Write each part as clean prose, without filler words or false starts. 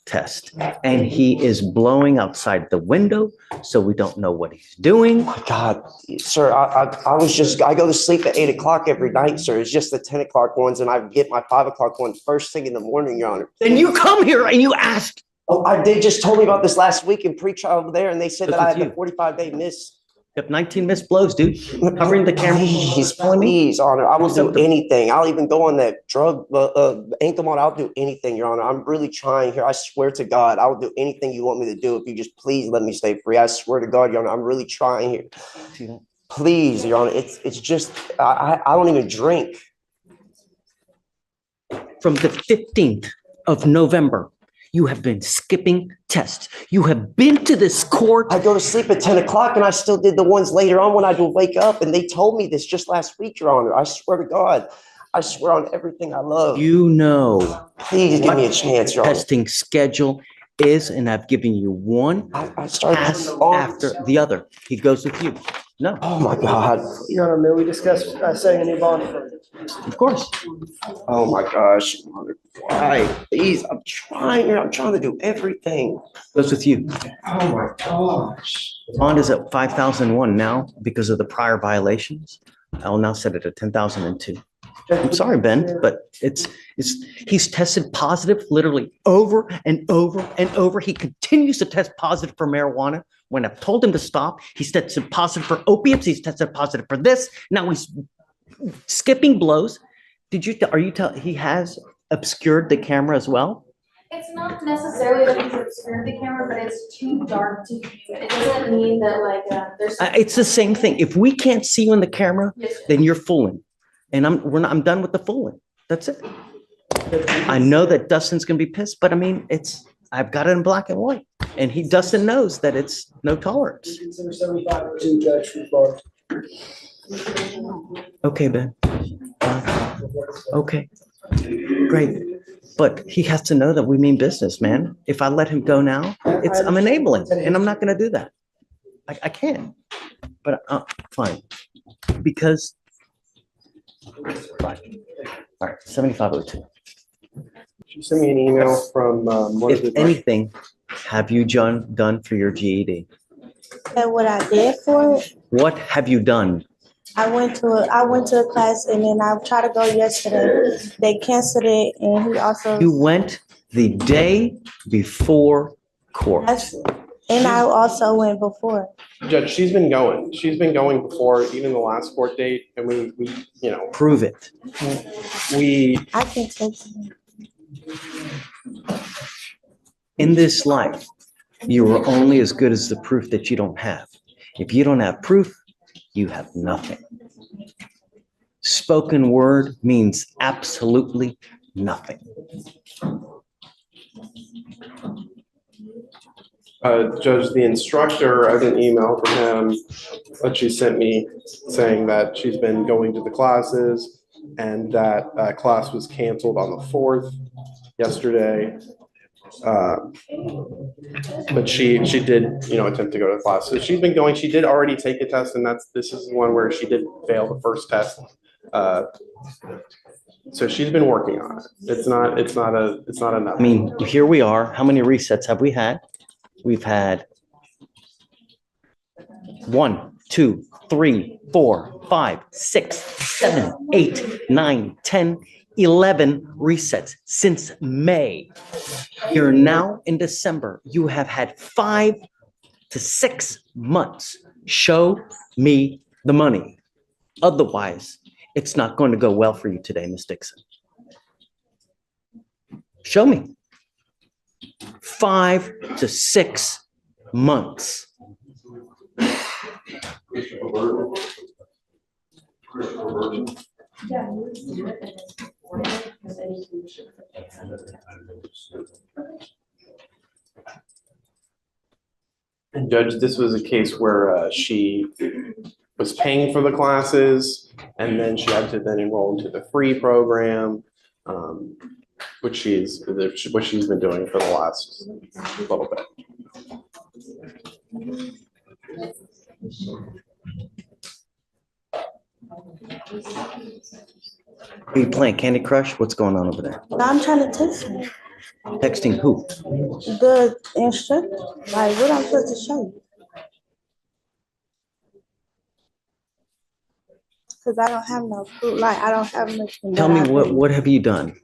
test, and he is blowing outside the window, so we don't know what he's doing. Oh my God, sir, I go to sleep at 8 o'clock every night, sir. It's just the 10 o'clock ones, and I get my 5 o'clock one first thing in the morning, Your Honor. Then you come here and you ask. Oh, they just told me about this last week in pre-trial over there, and they said that I had a 45-day miss. You have 19 missed blows, dude. Covering the camera. Please, Honor. I will do anything. I'll even go on that drug, ankle monitor. I'll do anything, Your Honor. I'm really trying here. I swear to God, I'll do anything you want me to do if you just please let me stay free. I swear to God, Your Honor, I'm really trying here. Please, Your Honor. It's just, I don't even drink. From the 15th of November, you have been skipping tests. You have been to this court. I go to sleep at 10 o'clock and I still did the ones later on when I would wake up. And they told me this just last week, Your Honor. I swear to God. I swear on everything I love. You know. Please give me a chance, Your Honor. Testing schedule is, and I've given you one pass after the other. He goes with you. No. Oh my God. Your Honor, may we discuss setting a new bond? Of course. Oh my gosh. Why? Please, I'm trying to do everything. Goes with you. Oh my gosh. Bond is at 5,001 now because of the prior violations. I'll now set it at 10,002. I'm sorry, Ben, but he's tested positive literally over and over and over. He continues to test positive for marijuana. When I've told him to stop, he's tested positive for opiates. He's tested positive for this. Now he's skipping blows. He has obscured the camera as well? It's not necessarily that he's obscured the camera, but it's too dark to view. It doesn't mean that there's. It's the same thing. If we can't see you in the camera, then you're fooling. And I'm done with the fooling. That's it. I know that Dustin's gonna be pissed, but I mean, I've got it in black and white. And Dustin knows that it's no tolerance. Consider 7502, Judge Fleischer. Okay, Ben. Okay, great. But he has to know that we mean business, man. If I let him go now, I'm enabling, and I'm not gonna do that. I can't, but fine. Because, fine. All right, 7502. She sent me an email from if anything, have you done for your GED? And what I did for it? What have you done? I went to a class and then I tried to go yesterday. They canceled it and he also. You went the day before court. And I also went before. Judge, she's been going. She's been going before even the last court date, and we prove it. I can text you. In this life, you are only as good as the proof that you don't have. If you don't have proof, you have nothing. Spoken word means absolutely nothing. Judge, the instructor, I have an email from him that she sent me saying that she's been going to the classes and that class was canceled on the 4th yesterday. But she did, attempt to go to the class. So she's been going. She did already take a test, and this is the one where she did fail the first test. So she's been working on it. It's not enough. I mean, here we are. How many resets have we had? We've had 1, 2, 3, 4, 5, 6, 7, 8, 9, 10, 11 resets since May. You're now in December. You have had 5 to 6 months. Show me the money. Otherwise, it's not going to go well for you today, Ms. Dixon. Show me. 5 to 6 months. And Judge, this was a case where she was paying for the classes, and then she had to then enroll into the free program, which she's been doing for the last little bit. Are you playing Candy Crush? What's going on over there? I'm trying to text you. Texting who? The instructor, like what I'm supposed to show you. Cause I don't have no proof, like I don't have nothing. Tell that me I what, can- what have you done?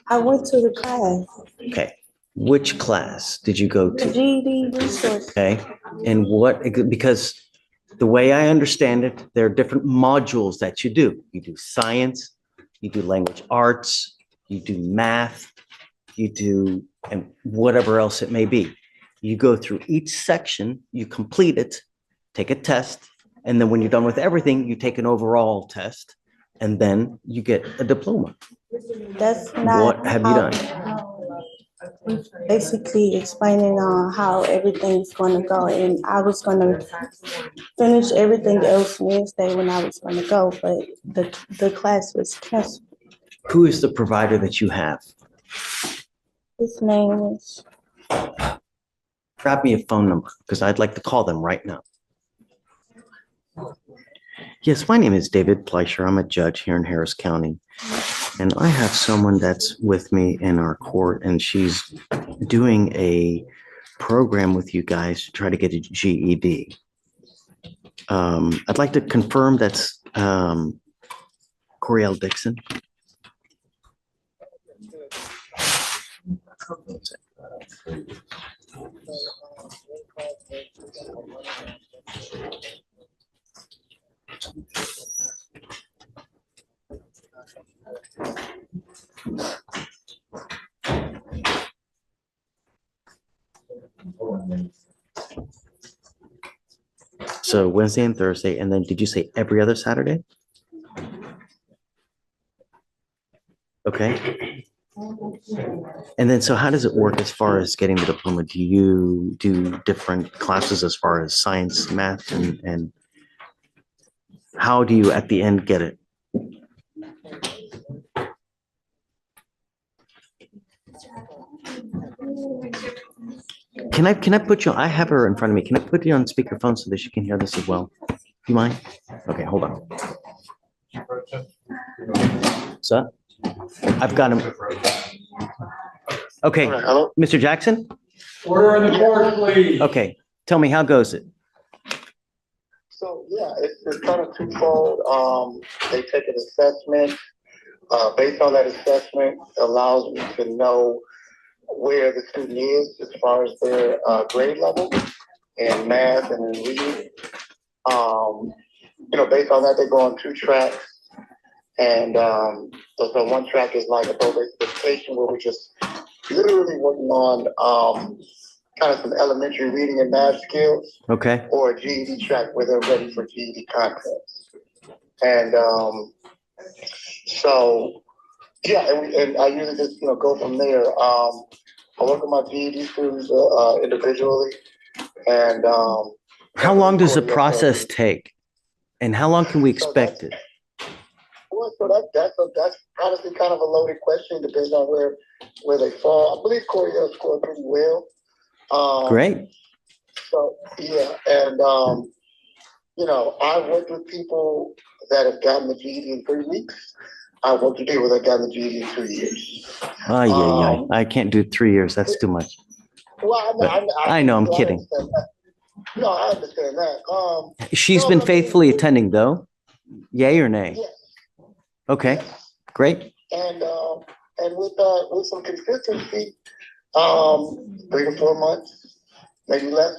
I went to the class, Okay. Which class did you go to? GED resource. Okay. And what, because the way I understand it, there are different modules that you do. You do science, you do language arts, you do math, you do, and whatever else it may be. You go through each section, you complete it, take a test, and then when you're done with everything, you take an overall test, and then you get a diploma. That's not. What have you how- done? Basically explaining on how everything's gonna go, and I was gonna finish everything else Wednesday when I was gonna go, but the class was canceled. Who is the provider that you have? His name is, Grab me a phone number because I'd like to call them right now. Yes, my name is David Fleischer. I'm a judge here in Harris County. And I have someone that's with me in our court, and she's doing a program with you guys to try to get a GED. I'd like to confirm that's Coriel Dixon. So Wednesday and Thursday, and then did you say every other Saturday? Okay. And then, so how does it work as far as getting the diploma? Do you do different classes as far as science, math, and how do you at the end get it? Can I put you, I have her in front of me. Can I put you on speakerphone so that she can hear this as well? Do you mind? Okay, hold on. So I've got him. Okay, Hello? Mr. Jackson? Order in the court, please. Okay, tell me, how goes it? So, yeah, it's kind of twofold. They take an assessment. Based on that assessment, allows me to know where the student is as far as their grade level in math and in reading. Based on that, they go on 2 tracks. And so one track is like a probation education where we're just literally working on kind of some elementary reading and math skills. Okay, Or a GED track where they're ready for GED contests. And so, yeah, and I usually just, go from there. I work with my GED students individually. And how long does the process take? And how long can we expect it? well, so that's honestly kind of a loaded question, depends on where they fall. I believe Coriel scored pretty well. Great. So, yeah, and, I've worked with people that have gotten the GED in 3 weeks. I've worked with people that got the GED in 2 years. Oh, yeah. I can't do 3 years. That's too much. Well, I know, I'm kidding. understand that. No, I understand that. She's been faithfully attending though? Yay or nay? Yes. Okay, Yes. great. And with some consistency, 3 to 4 months, maybe less.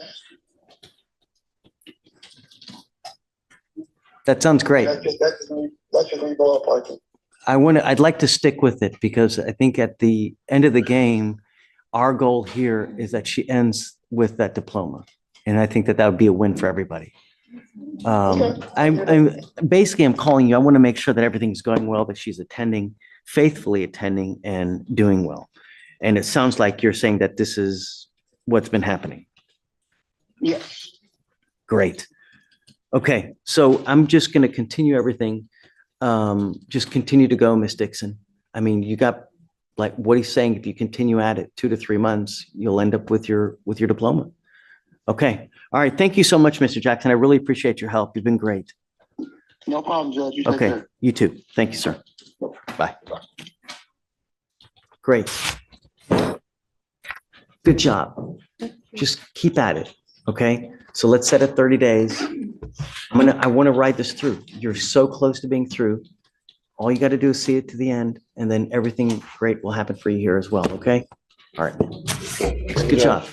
That sounds great. That's just me ballparking. I'd like to stick with it because I think at the end of the game, our goal here is that she ends with that diploma. And I think that would be a win for everybody. I'm calling you. I want to make sure that everything's going well, that she's attending, faithfully attending and doing well. And it sounds like you're saying that this is what's been happening. Yes. Great. Okay, so I'm just going to continue everything. Just continue to go, Miss Dixon. I mean, you got like what he's saying. If you continue at it 2 to 3 months, you'll end up with your diploma. Okay. All right. Thank you so much, Mr. Jackson. I really appreciate your help. You've been great. No problem, Judge. You take Okay. care. You too. Thank you, sir. Bye. Great. Good job. Just keep at it, okay? So let's set it 30 days. I want to ride this through. You're so close to being through. All you got to do is see it to the end, and then everything great will happen for you here as well, okay? All right. Good job.